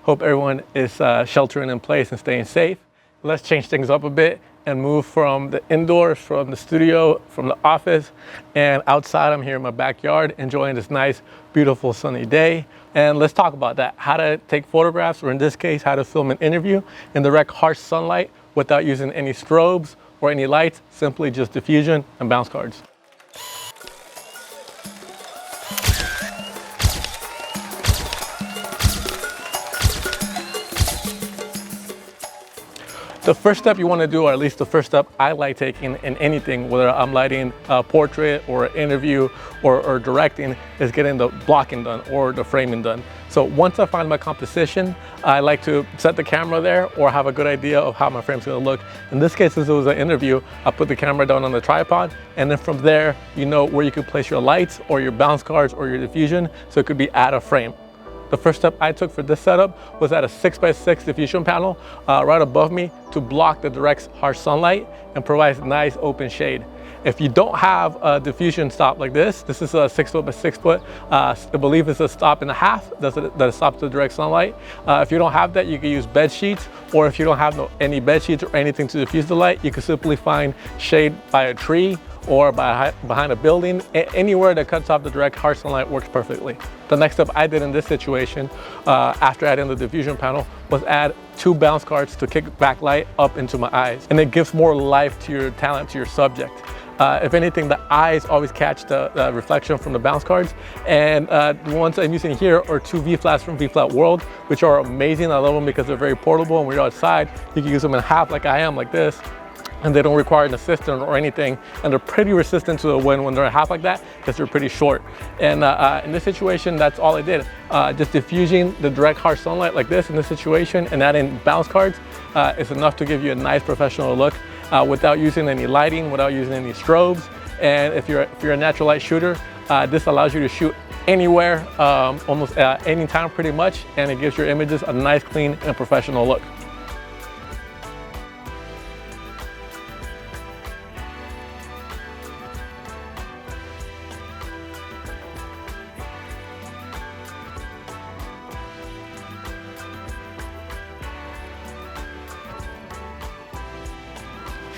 Hope everyone is sheltering in place and staying safe. Let's change things up a bit and move from the indoors, from the studio, from the office, and outside. I'm here in my backyard enjoying this nice, beautiful sunny day. And let's talk about that. How to take photographs, or in this case, how to film an interview in direct harsh sunlight without using any strobes or any lights, simply just diffusion and bounce cards. The first step you want to do, or at least the first step I like taking in anything, whether I'm lighting a portrait or an interview or directing, is getting the blocking done or the framing done. So once I find my composition, I like to set the camera there or have a good idea of how my frame's going to look. In this case, since it was an interview, I put the camera down on the tripod, and then from there, you know where you could place your lights or your bounce cards or your diffusion, so it could be out of frame. The first step I took for this setup was at a 6x6 diffusion panel right above me to block the direct harsh sunlight and provides nice open shade. If you don't have a diffusion stop like this is a 6 foot by 6 foot. I believe it's a stop and a half that stops the direct sunlight. If you don't have that, you can use bed sheets, or if you don't have any bed sheets or anything to diffuse the light, you can simply find shade by a tree or behind a building. Anywhere that cuts off the direct harsh sunlight works perfectly. The next step I did in this situation, after adding the diffusion panel, was add 2 bounce cards to kick backlight up into my eyes. And it gives more life to your talent, to your subject. If anything, the eyes always catch the reflection from the bounce cards. And the ones I'm using here are 2 V-flats from V-Flat World, which are amazing. I love them because they're very portable, and when you're outside, you can use them in half like I am, like this. And they don't require an assistant or anything, and they're pretty resistant to the wind when they're half like that, because they're pretty short. And in this situation, that's all I did. Just diffusing the direct harsh sunlight like this in this situation and adding bounce cards is enough to give you a nice professional look without using any lighting, without using any strobes. And if you're a natural light shooter, this allows you to shoot anywhere, almost anytime pretty much, and it gives your images a nice, clean, and professional look.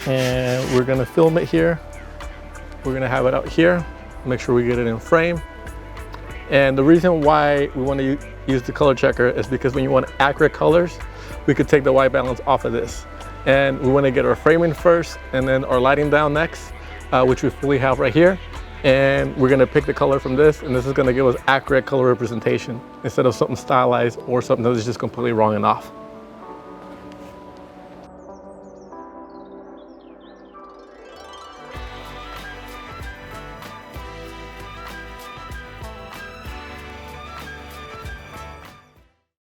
And we're gonna film it here. We're gonna have it out here. Make sure we get it in frame. And the reason why we want to use the color checker is because when you want accurate colors, we could take the white balance off of this. And we want to get our framing first and then our lighting down next, which we fully have right here. And we're gonna pick the color from this, and this is gonna give us accurate color representation instead of something stylized or something that is just completely wrong and off.